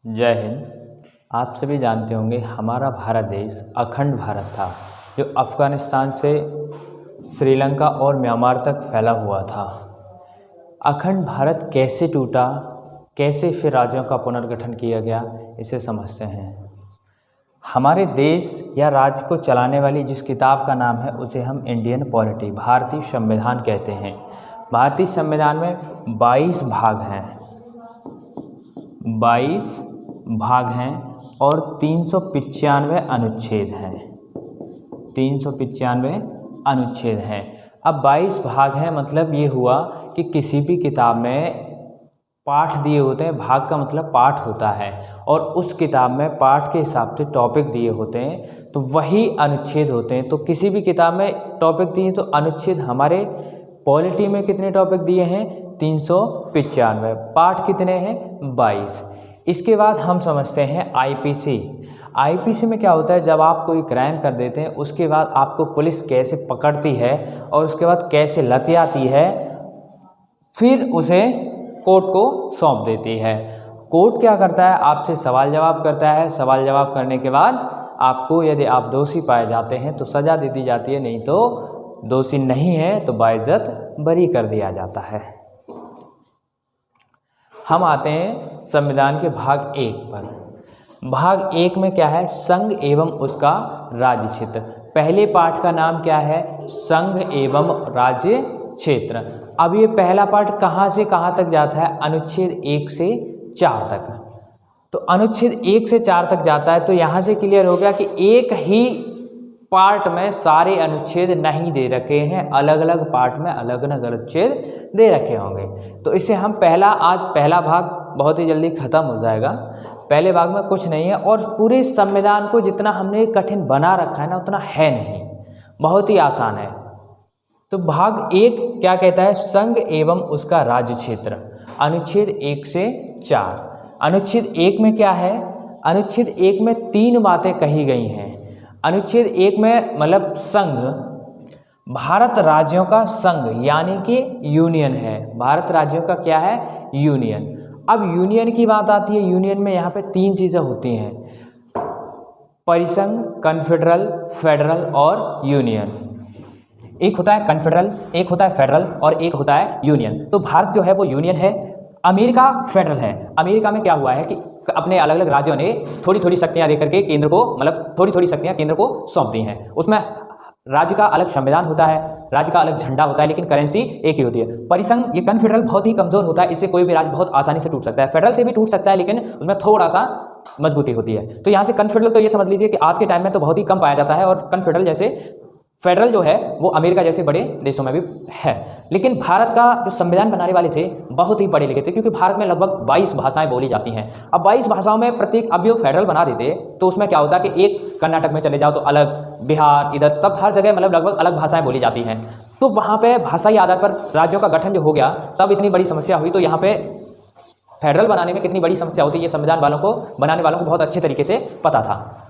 जय हिंद। आप सभी जानते होंगे हमारा भारत देश अखंड भारत था, जो अफ़गानिस्तान से श्रीलंका और म्यांमार तक फैला हुआ था। अखंड भारत कैसे टूटा, कैसे फिर राज्यों का पुनर्गठन किया गया, इसे समझते हैं। हमारे देश या राज्य को चलाने वाली जिस किताब का नाम है उसे हम इंडियन पॉलिटी, भारतीय संविधान कहते हैं। भारतीय संविधान में 22 भाग हैं, 22 भाग हैं और 395 अनुच्छेद हैं, 395 अनुच्छेद हैं। अब 22 भाग हैं, मतलब ये हुआ कि किसी भी किताब में पाठ दिए होते हैं, भाग का मतलब पाठ होता है, और उस किताब में पाठ के हिसाब से टॉपिक दिए होते हैं तो वही अनुच्छेद होते हैं। तो किसी भी किताब में टॉपिक दिए तो अनुच्छेद हमारे पॉलिटी में कितने टॉपिक दिए हैं? 395। पाठ कितने हैं? 22। इसके बाद हम समझते हैं आईपीसी। आईपीसी में क्या होता है, जब आप कोई क्राइम कर देते हैं उसके बाद आपको पुलिस कैसे पकड़ती है और उसके बाद कैसे लतियाती है, फिर उसे कोर्ट को सौंप देती है। कोर्ट क्या करता है, आपसे सवाल जवाब करता है। सवाल जवाब करने के बाद आपको, यदि आप दोषी पाए जाते हैं तो सज़ा दे दी जाती है, नहीं तो दोषी नहीं है तो बाइज्जत बरी कर दिया जाता है। हम आते हैं संविधान के भाग 1 पर। भाग 1 में क्या है? संघ एवं उसका राज्य क्षेत्र। पहले पाठ का नाम क्या है? संघ एवं राज्य क्षेत्र। अब ये पहला पाठ कहाँ से कहाँ तक जाता है? अनुच्छेद 1 से 4 तक। तो अनुच्छेद 1 से 4 तक जाता है, तो यहाँ से क्लियर हो गया कि एक ही पार्ट में सारे अनुच्छेद नहीं दे रखे हैं, अलग अलग पार्ट में अलग अलग अनुच्छेद दे रखे होंगे। तो इससे हम आज पहला भाग बहुत ही जल्दी ख़त्म हो जाएगा। पहले भाग में कुछ नहीं है, और पूरे संविधान को जितना हमने कठिन बना रखा है ना, उतना है नहीं, बहुत ही आसान है। तो भाग 1 क्या कहता है? संघ एवं उसका राज्य क्षेत्र, अनुच्छेद 1 से 4। अनुच्छेद 1 में क्या है? अनुच्छेद 1 में 3 बातें कही गई हैं। अनुच्छेद 1 में मतलब संघ, भारत राज्यों का संघ यानी कि यूनियन है। भारत राज्यों का क्या है? यूनियन। अब यूनियन की बात आती है। यूनियन में यहाँ पे 3 चीज़ें होती हैं, परिसंघ, कन्फेडरल, फेडरल और यूनियन। एक होता है कन्फेडरल, एक होता है फेडरल और एक होता है यूनियन। तो भारत जो है वो यूनियन है, अमेरिका फेडरल है। अमेरिका में क्या हुआ है कि अपने अलग अलग राज्यों ने थोड़ी थोड़ी शक्तियां देकर के केंद्र को, मतलब थोड़ी थोड़ी शक्तियां केंद्र को सौंप दी हैं। उसमें राज्य का अलग संविधान होता है, राज्य का अलग झंडा होता है, लेकिन करेंसी एक ही होती है। परिसंघ, ये कन्फेडरल बहुत ही कमजोर होता है, इससे कोई भी राज्य बहुत आसानी से टूट सकता है। फेडरल से भी टूट सकता है, लेकिन उसमें थोड़ा सा मजबूती होती है। तो यहाँ से कन्फेडरल, तो ये समझ लीजिए कि आज के टाइम में तो बहुत ही कम पाया जाता है, और कन्फेडरल जैसे फेडरल जो है वो अमेरिका जैसे बड़े देशों में भी है। लेकिन भारत का जो संविधान बनाने वाले थे बहुत ही पढ़े लिखे थे, क्योंकि भारत में लगभग 22 भाषाएं बोली जाती हैं। अब 22 भाषाओं में प्रत्येक, अब जो फेडरल बना देते तो उसमें क्या होता कि एक कर्नाटक में चले जाओ तो अलग, बिहार, इधर सब हर जगह मतलब लगभग अलग भाषाएं बोली जाती हैं। तो वहाँ पे भाषाई आधार पर राज्यों का गठन जो हो गया, तब इतनी बड़ी समस्या हुई। तो यहाँ पे फेडरल बनाने में कितनी बड़ी समस्या होती है, ये संविधान वालों को, बनाने वालों को बहुत अच्छे तरीके से पता था।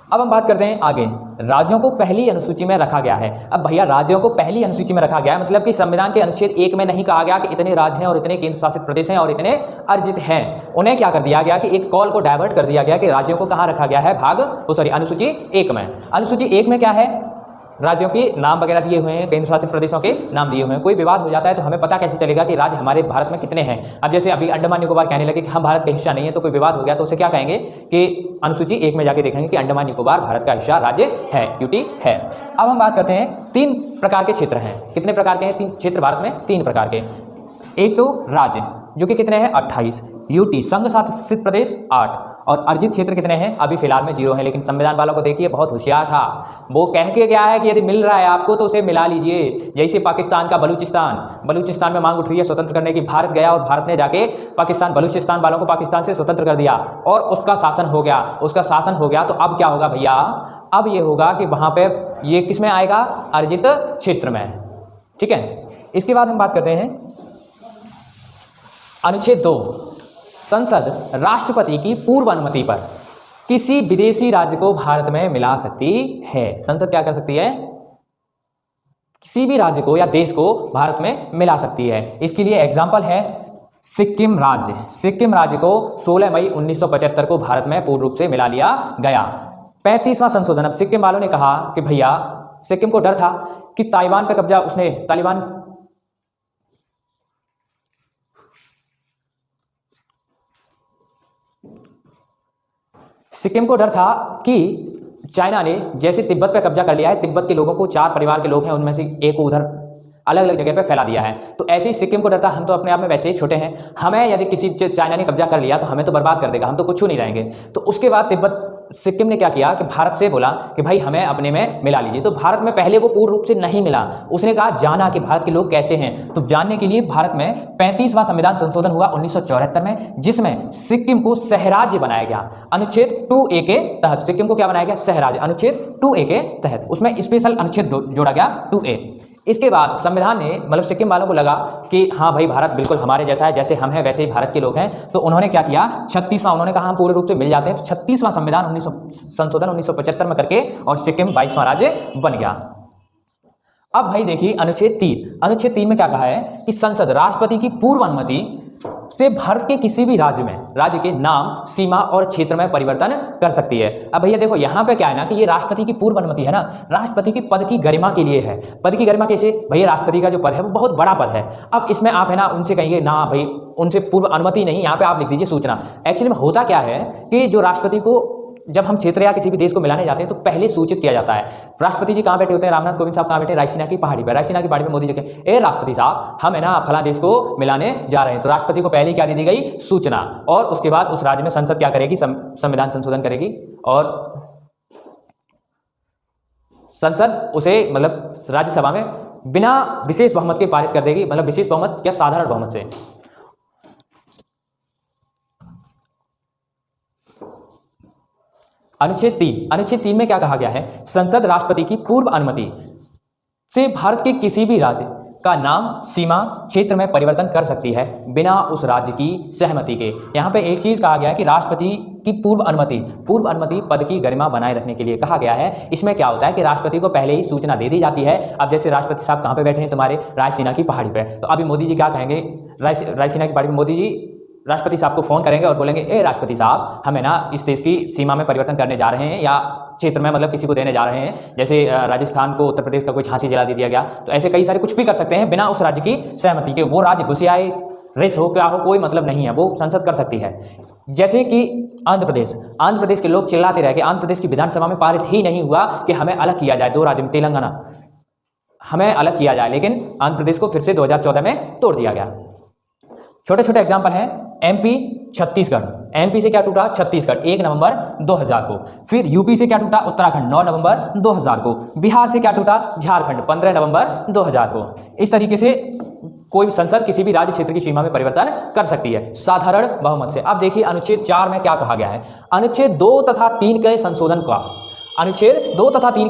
अब हम बात करते हैं आगे। राज्यों को पहली अनुसूची में रखा गया है। अब भैया राज्यों को पहली अनुसूची में रखा गया है, मतलब कि संविधान के अनुच्छेद 1 में नहीं कहा गया कि इतने राज्य हैं और इतने केंद्र शासित प्रदेश हैं और इतने अर्जित हैं। उन्हें क्या कर दिया गया कि एक कॉल को डाइवर्ट कर दिया गया कि राज्यों को कहाँ रखा गया है? अनुसूची 1 में। अनुसूची 1 में क्या है? राज्यों के नाम वगैरह दिए हुए हैं, केंद्र शासित प्रदेशों के नाम दिए हुए हैं। कोई विवाद हो जाता है तो हमें पता कैसे चलेगा कि राज्य हमारे भारत में कितने हैं? अब जैसे अभी अंडमान निकोबार कहने लगे कि हम भारत का हिस्सा नहीं है, तो कोई विवाद हो गया तो उसे क्या कहेंगे कि अनुसूची 1 में जाके देखेंगे कि अंडमान निकोबार भारत का हिस्सा राज्य है, यूटी है। अब हम बात करते हैं, 3 प्रकार के क्षेत्र हैं। कितने प्रकार के हैं 3 क्षेत्र भारत में? 3 प्रकार के। एक तो राज्य, जो कि कितने हैं? 28, यूटी संघ शासित प्रदेश 8, और अर्जित क्षेत्र कितने हैं? अभी फिलहाल में 0 है। लेकिन संविधान वालों को देखिए बहुत होशियार था, वो कह के क्या है कि यदि मिल रहा है आपको तो उसे मिला लीजिए। जैसे पाकिस्तान का बलूचिस्तान में मांग उठ रही है स्वतंत्र करने की, भारत गया और भारत ने जाके बलूचिस्तान वालों को पाकिस्तान से स्वतंत्र कर दिया और उसका शासन हो गया। तो अब क्या होगा भैया? अब ये होगा कि वहाँ पे ये किस में आएगा? अर्जित क्षेत्र में, ठीक है। इसके बाद हम बात करते हैं अनुच्छेद 2, संसद राष्ट्रपति की पूर्व अनुमति पर किसी विदेशी राज्य को भारत में मिला सकती है। संसद क्या कर सकती है? किसी भी राज्य को या देश को भारत में मिला सकती है। इसके लिए एग्जाम्पल है सिक्किम राज्य को 16 मई 1975 को भारत में पूर्ण रूप से मिला लिया गया। 35वां संशोधन। अब सिक्किम वालों ने कहा कि भैया, सिक्किम को डर था कि ताइवान पे कब्जा उसने तालिबान सिक्किम को डर था कि चाइना ने जैसे तिब्बत पे कब्जा कर लिया है, तिब्बत के लोगों को 4 परिवार के लोग हैं उनमें से एक को उधर अलग अलग जगह पे फैला दिया है। तो ऐसे ही सिक्किम को डर था, हम तो अपने आप में वैसे ही छोटे हैं, हमें यदि किसी चाइना ने कब्जा कर लिया तो हमें तो बर्बाद कर देगा, हम तो कुछ नहीं रहेंगे। तो उसके बाद सिक्किम ने क्या किया कि भारत से बोला कि भाई हमें अपने में मिला लीजिए। तो भारत में पहले वो पूर्ण रूप से नहीं मिला, उसने कहा जाना कि भारत के लोग कैसे हैं। तो जानने के लिए भारत में 35वां संविधान संशोधन हुआ 1974 में, जिसमें सिक्किम को सहराज्य बनाया गया। अनुच्छेद 2A के तहत सिक्किम को क्या बनाया गया? सहराज्य। अनुच्छेद 2A के तहत उसमें स्पेशल अनुच्छेद जोड़ा गया 2A। इसके बाद संविधान ने मतलब सिक्किम वालों को लगा कि हाँ भाई भारत बिल्कुल हमारे जैसा है, जैसे हम हैं वैसे ही भारत के लोग हैं। तो उन्होंने क्या किया, 36वां, उन्होंने कहा हम पूरे रूप से मिल जाते हैं। तो 36वां संविधान संशोधन 1975 में करके और सिक्किम 22वां राज्य बन गया। अब भाई देखिए अनुच्छेद 3 में क्या कहा है कि संसद राष्ट्रपति की पूर्व अनुमति से भारत के किसी भी राज्य के नाम, सीमा और क्षेत्र में परिवर्तन कर सकती है। अब भैया देखो यहाँ पे क्या है ना कि ये राष्ट्रपति की पूर्व अनुमति है ना, राष्ट्रपति की पद की गरिमा के लिए है। पद की गरिमा कैसे? भैया राष्ट्रपति का जो पद है वो बहुत बड़ा पद है। अब इसमें आप है ना उनसे कहिए ना भाई उनसे पूर्व अनुमति नहीं, यहाँ पे आप लिख दीजिए सूचना। एक्चुअली में होता क्या है कि जो राष्ट्रपति को जब हम क्षेत्र या किसी भी देश को मिलाने जाते हैं तो पहले सूचित किया जाता है। राष्ट्रपति जी कहाँ बैठे होते हैं? रामनाथ कोविंद साहब कहाँ बैठे? रायसीना की पहाड़ी पर। रायसीना की पहाड़ी पर मोदी जी के ए राष्ट्रपति साहब हम है ना फला देश को मिलाने जा रहे हैं। तो राष्ट्रपति को पहले क्या दे दी गई? सूचना। और उसके बाद उस राज्य में संसद क्या करेगी? संविधान संशोधन करेगी और संसद उसे मतलब राज्यसभा में बिना विशेष बहुमत के पारित कर देगी, मतलब विशेष बहुमत या साधारण बहुमत से। अनुच्छेद 3 में क्या कहा गया है? संसद राष्ट्रपति की पूर्व अनुमति से भारत के किसी भी राज्य का नाम, सीमा, क्षेत्र में परिवर्तन कर सकती है बिना उस राज्य की सहमति के। यहाँ पे एक चीज कहा गया है कि राष्ट्रपति की पूर्व अनुमति पद की गरिमा बनाए रखने के लिए कहा गया है। इसमें क्या होता है कि राष्ट्रपति को पहले ही सूचना दे दी जाती है। अब जैसे राष्ट्रपति साहब कहाँ पे बैठे हैं? तुम्हारे रायसीना की पहाड़ी पे। तो अभी मोदी जी क्या कहेंगे? रायसीना की पहाड़ी पे मोदी जी राष्ट्रपति साहब को फोन करेंगे और बोलेंगे ए राष्ट्रपति साहब हमें ना इस देश की सीमा में परिवर्तन करने जा रहे हैं या क्षेत्र में मतलब किसी को देने जा रहे हैं, जैसे राजस्थान को उत्तर प्रदेश का कोई झांसी जला दिया गया। तो ऐसे कई सारे कुछ भी कर सकते हैं बिना उस राज्य की सहमति के। वो राज्य घुसियाए रेस हो क्या हो कोई मतलब नहीं है, वो संसद कर सकती है। जैसे कि आंध्र प्रदेश के लोग चिल्लाते रहे कि आंध्र प्रदेश की विधानसभा में पारित ही नहीं हुआ कि हमें अलग किया जाए, 2 राज्य में तेलंगाना हमें अलग किया जाए, लेकिन आंध्र प्रदेश को फिर से 2014 में तोड़ दिया गया। छोटे छोटे एग्जाम्पल हैं। एमपी छत्तीसगढ़, एमपी से क्या टूटा? छत्तीसगढ़ 1 नवंबर 2000 को। फिर यूपी से क्या टूटा? उत्तराखंड 9 नवंबर 2000 को। बिहार से क्या टूटा? झारखंड 15 नवंबर 2000 को। इस तरीके से कोई संसद किसी भी राज्य क्षेत्र की सीमा में परिवर्तन कर सकती है साधारण बहुमत से। अब देखिए अनुच्छेद 4 में क्या कहा गया है? अनुच्छेद 2 तथा 3 के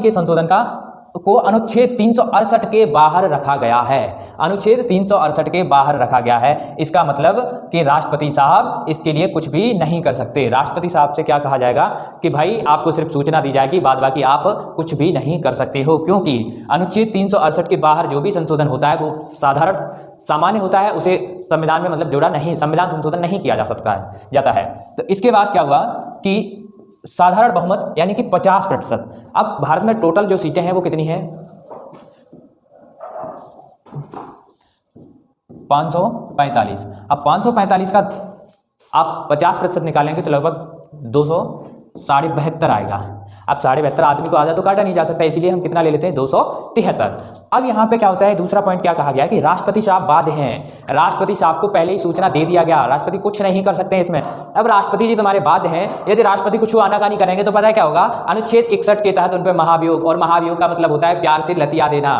संशोधन का को अनुच्छेद 368 के बाहर रखा गया है। अनुच्छेद 368 के बाहर रखा गया है। इसका मतलब कि राष्ट्रपति साहब इसके लिए कुछ भी नहीं कर सकते। राष्ट्रपति साहब से क्या कहा जाएगा कि भाई आपको सिर्फ सूचना दी जाएगी, बाद बाकी आप कुछ भी नहीं कर सकते हो, क्योंकि अनुच्छेद 368 के बाहर जो भी संशोधन होता है वो सामान्य होता है, उसे संविधान में मतलब जोड़ा नहीं, संविधान संशोधन नहीं किया जाता है। तो इसके बाद क्या हुआ कि साधारण बहुमत यानी कि 50%। अब भारत में टोटल जो सीटें हैं वो कितनी हैं? 545। अब 545 का आप 50% निकालेंगे तो लगभग 272 आएगा। अब 72 आदमी को आधा तो काटा नहीं जा सकता, इसीलिए हम कितना ले लेते हैं? 273। अब यहाँ पे क्या होता है? दूसरा पॉइंट क्या कहा गया है कि राष्ट्रपति साहब बाध्य हैं। राष्ट्रपति साहब को पहले ही सूचना दे दिया गया, राष्ट्रपति कुछ नहीं कर सकते हैं इसमें। अब राष्ट्रपति जी तुम्हारे बाध्य हैं, यदि राष्ट्रपति कुछ आनाकानी करेंगे तो पता है क्या होगा? अनुच्छेद 61 के तहत उन पर महाभियोग, और महाभियोग का मतलब होता है प्यार से लतिया देना।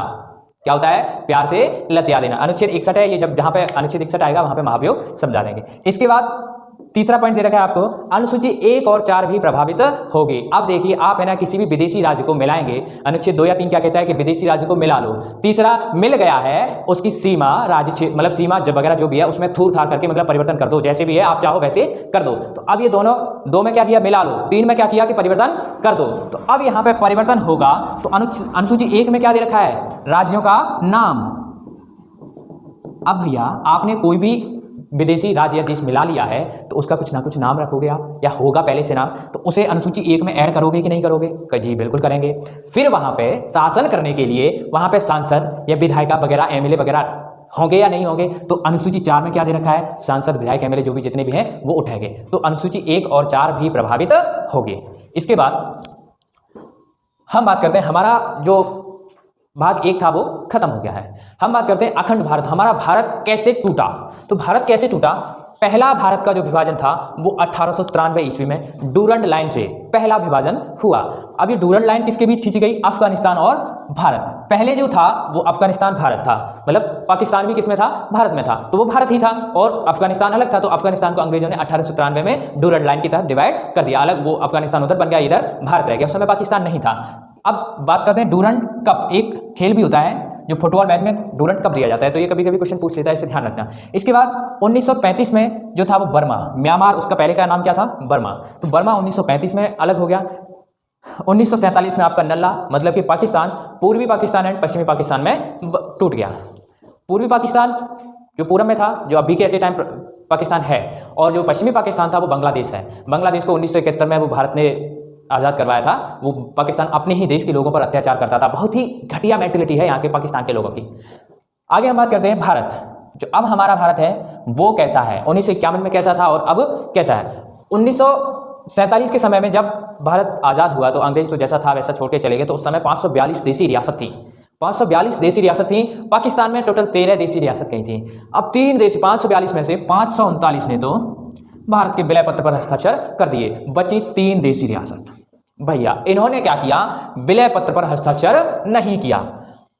क्या होता है? प्यार से लतिया देना। अनुच्छेद 61 है ये, जब जहां पे अनुच्छेद 61 आएगा वहां पे महाभियोग समझा देंगे। इसके बाद तीसरा पॉइंट दे रखा है आपको, अनुसूची 1 और 4 भी प्रभावित होगी। अब देखिए आप है ना किसी भी विदेशी राज्य को मिलाएंगे, अनुच्छेद 2 या 3 क्या कहता है कि विदेशी राज्य को मिला लो। तीसरा मिल गया है उसकी सीमा, राज्य क्षेत्र मतलब सीमा वगैरह जो भी है उसमें थूर थार करके मतलब परिवर्तन कर दो, जैसे भी है आप चाहो वैसे कर दो। तो अब ये दोनों, 2 में क्या किया? मिला लो। 3 में क्या किया कि परिवर्तन कर दो। तो अब यहाँ पे परिवर्तन होगा तो अनुसूची 1 में क्या दे रखा है? राज्यों का नाम। अब भैया आपने कोई भी विदेशी राज्य या देश मिला लिया है तो उसका कुछ ना कुछ नाम रखोगे आप, या होगा पहले से नाम, तो उसे अनुसूची 1 में ऐड करोगे कि नहीं करोगे? जी बिल्कुल करेंगे। फिर वहाँ पे शासन करने के लिए वहाँ पे सांसद या विधायिका वगैरह, एमएलए वगैरह होंगे या नहीं होंगे? तो अनुसूची 4 में क्या दे रखा है? सांसद, विधायक, एमएलए जो भी जितने भी हैं वो उठाएंगे, तो अनुसूची 1 और 4 भी प्रभावित होंगे। इसके बाद हम बात करते हैं, हमारा जो भाग 1 था वो खत्म हो गया है। हम बात करते हैं अखंड भारत, हमारा भारत कैसे टूटा। तो भारत कैसे टूटा? पहला भारत का जो विभाजन था वो 1893 ईस्वी में डूरंड लाइन से पहला विभाजन हुआ। अब ये डूरंड लाइन किसके बीच खींची गई? अफगानिस्तान और भारत। पहले जो था वो अफगानिस्तान भारत था, मतलब पाकिस्तान भी किसमें था? भारत में था, तो वो भारत ही था और अफगानिस्तान अलग था। तो अफगानिस्तान को अंग्रेजों ने 1893 में डूरंड लाइन की तरफ डिवाइड कर दिया, अलग वो अफगानिस्तान उधर बन गया, इधर भारत रह गया। उस समय पाकिस्तान नहीं था। अब बात करते हैं डूरंड कप, एक खेल भी होता है जो फुटबॉल मैच में डूरंड कप दिया जाता है, तो ये कभी कभी क्वेश्चन पूछ लेता है, इसे ध्यान रखना। इसके बाद 1935 में जो था वो बर्मा, म्यांमार, उसका पहले का नाम क्या था? बर्मा। तो बर्मा 1935 में अलग हो गया। 1947 में आपका नल्ला, मतलब कि पाकिस्तान, पूर्वी पाकिस्तान एंड पश्चिमी पाकिस्तान में टूट गया। पूर्वी पाकिस्तान जो पूरब में था, जो अभी के एट ए टाइम पाकिस्तान है, और जो पश्चिमी पाकिस्तान था वो बांग्लादेश है। बांग्लादेश को 1971 में वो भारत ने आज़ाद करवाया था। वो पाकिस्तान अपने ही देश के लोगों पर अत्याचार करता था। बहुत ही घटिया मेंटेलिटी है यहाँ के पाकिस्तान के लोगों की। आगे हम बात करते हैं भारत, जो अब हमारा भारत है वो कैसा है, 1951 में कैसा था और अब कैसा है। 1947 के समय में जब भारत आज़ाद हुआ तो अंग्रेज तो जैसा था वैसा छोड़ के चले गए। तो उस समय 542 देशी रियासत थी, 542 देशी रियासत थी। पाकिस्तान में टोटल 13 देशी रियासत कहीं थी। अब 3 देशी 542 में से 539 ने तो भारत के विलय पत्र पर हस्ताक्षर कर दिए, बची 3 देशी रियासत। भैया इन्होंने क्या किया? विलय पत्र पर हस्ताक्षर नहीं किया।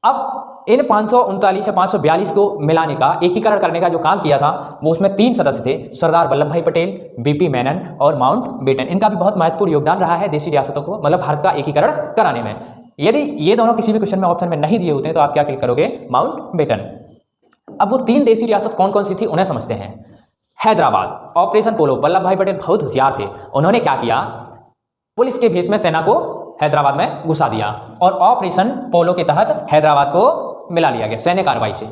अब इन 539 या 542 को मिलाने का, एकीकरण करने का जो काम किया था वो उसमें 3 सदस्य थे, सरदार वल्लभ भाई पटेल, बीपी मेनन और माउंटबेटन। इनका भी बहुत महत्वपूर्ण योगदान रहा है देशी रियासतों को, मतलब भारत का एकीकरण कराने में। यदि ये दोनों किसी भी क्वेश्चन में ऑप्शन में नहीं दिए होते हैं तो आप क्या क्लिक करोगे? माउंटबेटन। अब वो 3 देशी रियासत कौन कौन सी थी उन्हें समझते हैं। हैदराबाद, ऑपरेशन पोलो, वल्लभ भाई पटेल बहुत होशियार थे। उन्होंने क्या किया? पुलिस के भेष में सेना को हैदराबाद में घुसा दिया और ऑपरेशन पोलो के तहत हैदराबाद को मिला लिया गया सैन्य कार्रवाई से।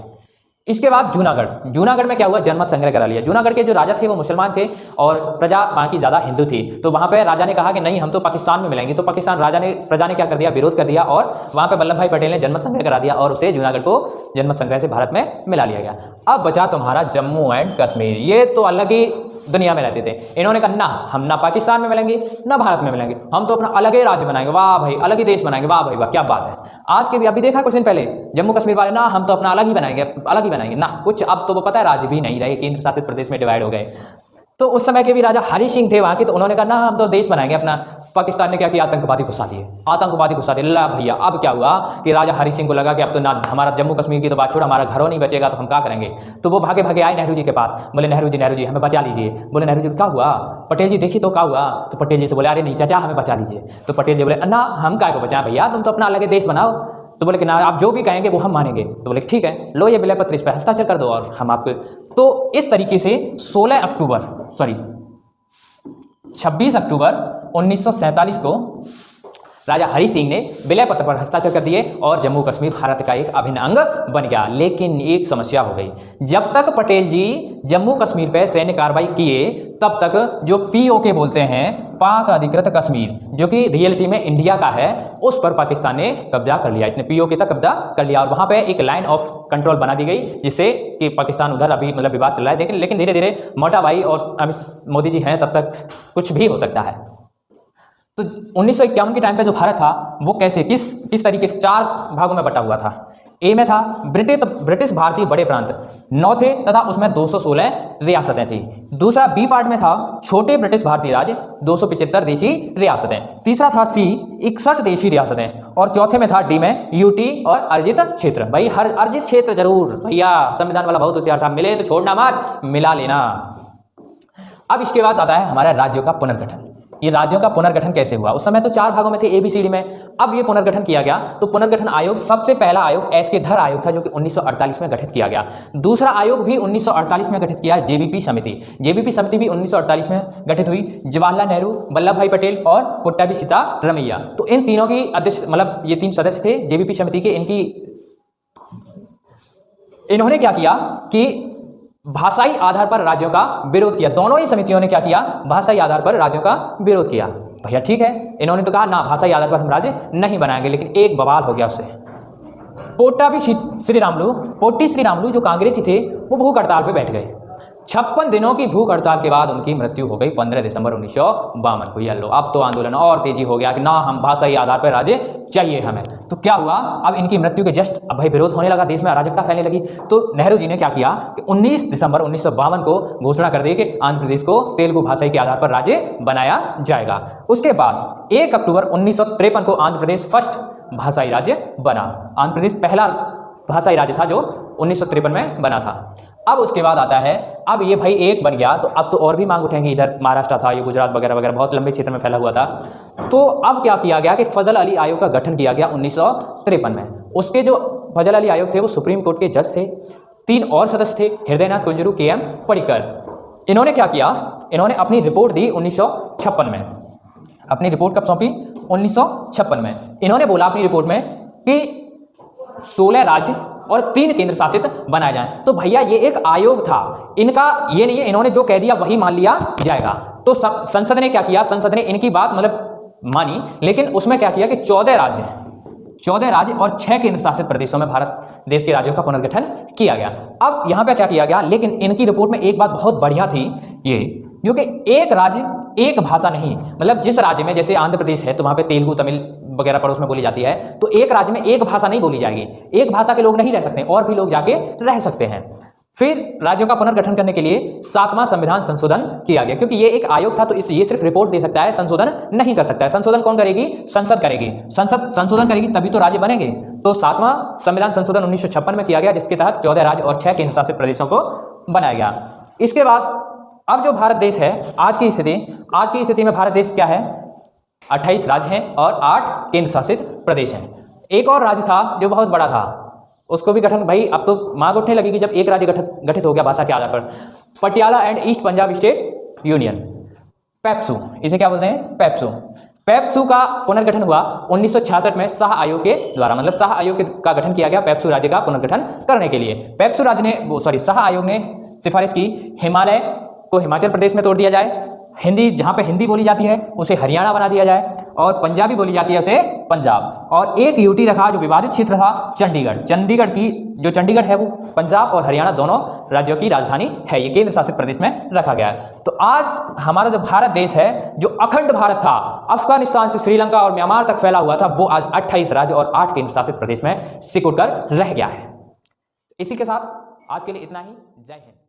इसके बाद जूनागढ़, जूनागढ़ में क्या हुआ? जनमत संग्रह करा लिया। जूनागढ़ के जो राजा थे वो मुसलमान थे और प्रजा वहाँ की ज़्यादा हिंदू थी। तो वहाँ पे राजा ने कहा कि नहीं, हम तो पाकिस्तान में मिलेंगे। तो पाकिस्तान प्रजा ने क्या कर दिया? विरोध कर दिया और वहाँ पे वल्लभ भाई पटेल ने जनमत संग्रह करा दिया और उसे जूनागढ़ को जनमत संग्रह से भारत में मिला लिया गया। अब बचा तुम्हारा जम्मू एंड कश्मीर। ये तो अलग ही दुनिया में रहते थे। इन्होंने कहा ना, हम ना पाकिस्तान में मिलेंगे ना भारत में मिलेंगे, हम तो अपना अलग ही राज्य बनाएंगे। वाह भाई, अलग ही देश बनाएंगे। वाह भाई वाह, क्या बात है। आज के भी अभी देखा कुछ दिन पहले जम्मू कश्मीर वाले, ना हम तो अपना अलग ही बनाएंगे, अलग ही बनाएंगे ना कुछ। अब तो वो पता है राज्य भी नहीं रहे, केंद्र शासित प्रदेश में डिवाइड हो गए। तो उस समय के भी राजा हरि सिंह थे वहाँ के, तो उन्होंने कहा ना, हम तो देश बनाएंगे अपना। पाकिस्तान ने क्या किया? आतंकवादी घुसा दिए, आतंकवादी घुसा दिए। ला भैया, अब क्या हुआ कि राजा हरि सिंह को लगा कि अब तो ना हमारा जम्मू कश्मीर की तो बात छोड़, हमारा घरों नहीं बचेगा, तो हम क्या करेंगे? तो वो भागे भागे आए नेहरू जी के पास, बोले नेहरू जी हमें बचा लीजिए। बोले नेहरू जी क्या हुआ? पटेल जी देखिए तो क्या हुआ? तो पटेल जी से बोले अरे नहीं चाचा, हमें बचा लीजिए। तो पटेल जी बोले ना, हम क्या को बचाएं भैया, तुम तो अपना अलग देश बनाओ। तो बोले कि ना, आप जो भी कहेंगे वो हम मानेंगे। तो बोले ठीक है, लो ये विलय पत्र, इस पर हस्ताक्षर कर दो और हम आपको। तो इस तरीके से 26 अक्टूबर 1947 को राजा हरि सिंह ने विलय पत्र पर हस्ताक्षर कर दिए और जम्मू कश्मीर भारत का एक अभिन्न अंग बन गया। लेकिन एक समस्या हो गई, जब तक पटेल जी जम्मू कश्मीर पर सैन्य कार्रवाई किए तब तक जो POK बोलते हैं, पाक अधिकृत कश्मीर, जो कि रियलिटी में इंडिया का है, उस पर पाकिस्तान ने कब्जा कर लिया। इतने POK तक कब्जा कर लिया और वहाँ पे एक लाइन ऑफ कंट्रोल बना दी गई, जिससे कि पाकिस्तान उधर अभी मतलब विवाद चल रहा है। लेकिन धीरे धीरे मोटा भाई और अमित मोदी जी हैं, तब तक कुछ भी हो सकता है। तो 1951 के टाइम पे जो भारत था वो कैसे किस तरीके से 4 भागों में बटा हुआ था। ए में था ब्रिटिश भारतीय बड़े प्रांत 9 थे तथा उसमें 216 रियासतें थी। दूसरा बी पार्ट में था छोटे ब्रिटिश भारतीय राज्य 275 देशी रियासतें। तीसरा था सी 61 देशी रियासतें और चौथे में था डी में यूटी और अर्जित क्षेत्र। भाई हर अर्जित क्षेत्र जरूर भैया, संविधान वाला बहुत होशियार था, मिले तो छोड़ना मत, मिला लेना। अब इसके बाद आता है हमारा राज्यों का पुनर्गठन। ये राज्यों का पुनर्गठन कैसे हुआ? उस समय तो 4 भागों में थे, ABCD में। अब ये पुनर्गठन किया गया तो पुनर्गठन आयोग, सबसे पहला आयोग एस के धर आयोग था, जो कि 1948 में गठित किया गया। दूसरा आयोग भी 1948 में गठित किया, JBP समिति। JBP समिति भी 1948 में गठित हुई। जवाहरलाल नेहरू, वल्लभ भाई पटेल और पुट्टाभी सीतारमैया, तो इन तीनों की अध्यक्ष, मतलब ये 3 सदस्य थे JBP समिति के। इन्होंने क्या किया कि भाषाई आधार पर राज्यों का विरोध किया। दोनों ही समितियों ने क्या किया, भाषाई आधार पर राज्यों का विरोध किया। भैया ठीक है, इन्होंने तो कहा ना भाषाई आधार पर हम राज्य नहीं बनाएंगे, लेकिन एक बवाल हो गया उससे। पोट्टी श्री रामुलु जो कांग्रेसी थे वो भूख हड़ताल पे बैठ गए। 56 दिनों की भूख हड़ताल के बाद उनकी मृत्यु हो गई 15 दिसंबर 1952 को। लो अब तो आंदोलन और तेजी हो गया कि ना हम भाषाई आधार पर राज्य चाहिए हमें। तो क्या हुआ, अब इनकी मृत्यु के जस्ट अब भाई विरोध होने लगा, देश में अराजकता फैलने लगी। तो नेहरू जी ने क्या किया कि 19 दिसंबर 1952 को घोषणा कर दी कि आंध्र प्रदेश को तेलुगु भाषाई के आधार पर राज्य बनाया जाएगा। उसके बाद 1 अक्टूबर 1953 को आंध्र प्रदेश फर्स्ट भाषाई राज्य बना। आंध्र प्रदेश पहला भाषाई राज्य था जो 1953 में बना था। अब उसके बाद आता है, अब ये भाई एक बन गया तो अब तो और भी मांग उठेंगे। इधर महाराष्ट्र था, ये गुजरात वगैरह वगैरह बहुत लंबे क्षेत्र में फैला हुआ था। तो अब क्या किया गया कि फजल अली आयोग का गठन किया गया 1953 में। उसके जो फजल अली आयोग थे वो सुप्रीम कोर्ट के जज थे। 3 और सदस्य थे, हृदयनाथ कुंजरू, KM पडिक्कर। इन्होंने क्या किया, इन्होंने अपनी रिपोर्ट दी 1956 में। अपनी रिपोर्ट कब सौंपी, 1956 में। इन्होंने बोला अपनी रिपोर्ट में कि 16 राज्य और 3 केंद्र शासित बनाए जाएं। तो भैया ये एक आयोग था, इनका ये नहीं है इन्होंने जो कह दिया वही मान लिया जाएगा। तो संसद ने क्या किया, संसद ने इनकी बात मतलब मानी, लेकिन उसमें क्या किया कि 14 राज्य और 6 केंद्र शासित प्रदेशों में भारत देश के राज्यों का पुनर्गठन किया गया। अब यहाँ पे क्या किया गया, लेकिन इनकी रिपोर्ट में एक बात बहुत बढ़िया थी ये, क्योंकि एक राज्य एक भाषा नहीं, मतलब जिस राज्य में जैसे आंध्र प्रदेश है तो वहाँ पे तेलुगु तमिल वगैरह पड़ोस में बोली जाती है, तो एक राज्य में एक भाषा नहीं बोली जाएगी, एक भाषा के लोग नहीं रह सकते, और भी लोग जाके रह सकते हैं। फिर राज्यों का पुनर्गठन करने के लिए 7वां संविधान संशोधन किया गया, क्योंकि ये एक आयोग था तो ये सिर्फ रिपोर्ट दे सकता है, संशोधन नहीं कर सकता है। संशोधन कौन करेगी, संसद करेगी। संसद संशोधन करेगी तभी तो राज्य बनेंगे। तो 7वां संविधान संशोधन 1956 में किया गया, जिसके तहत 14 राज्य और 6 केंद्र शासित प्रदेशों को बनाया गया। इसके बाद अब जो भारत देश है आज की स्थिति में भारत देश क्या है, 28 राज्य हैं और 8 केंद्र शासित प्रदेश हैं। एक और राज्य था जो बहुत बड़ा था, उसको भी गठन, भाई अब तो मांग उठने लगी कि जब एक राज्य गठित हो गया भाषा के आधार पर, Patiala and east Punjab state union, PEPSU, इसे क्या बोलते हैं, पेप्सू का पुनर्गठन हुआ 1966 में शाह आयोग के द्वारा, मतलब शाह आयोग का गठन किया गया पेप्सू राज्य का पुनर्गठन करने के लिए। पेप्सू राज्य ने शाह आयोग ने सिफारिश की हिमालय को हिमाचल प्रदेश में तोड़ दिया जाए, हिंदी जहाँ पे हिंदी बोली जाती है उसे हरियाणा बना दिया जाए, और पंजाबी बोली जाती है उसे पंजाब, और एक यूटी रखा जो विवादित क्षेत्र था चंडीगढ़ है वो पंजाब और हरियाणा दोनों राज्यों की राजधानी है, ये केंद्र शासित प्रदेश में रखा गया है। तो आज हमारा जो भारत देश है, जो अखंड भारत था, अफगानिस्तान से श्रीलंका और म्यांमार तक फैला हुआ था, वो आज 28 राज्य और 8 केंद्र शासित प्रदेश में सिकुड़ कर रह गया है। इसी के साथ आज के लिए इतना ही। जय हिंद।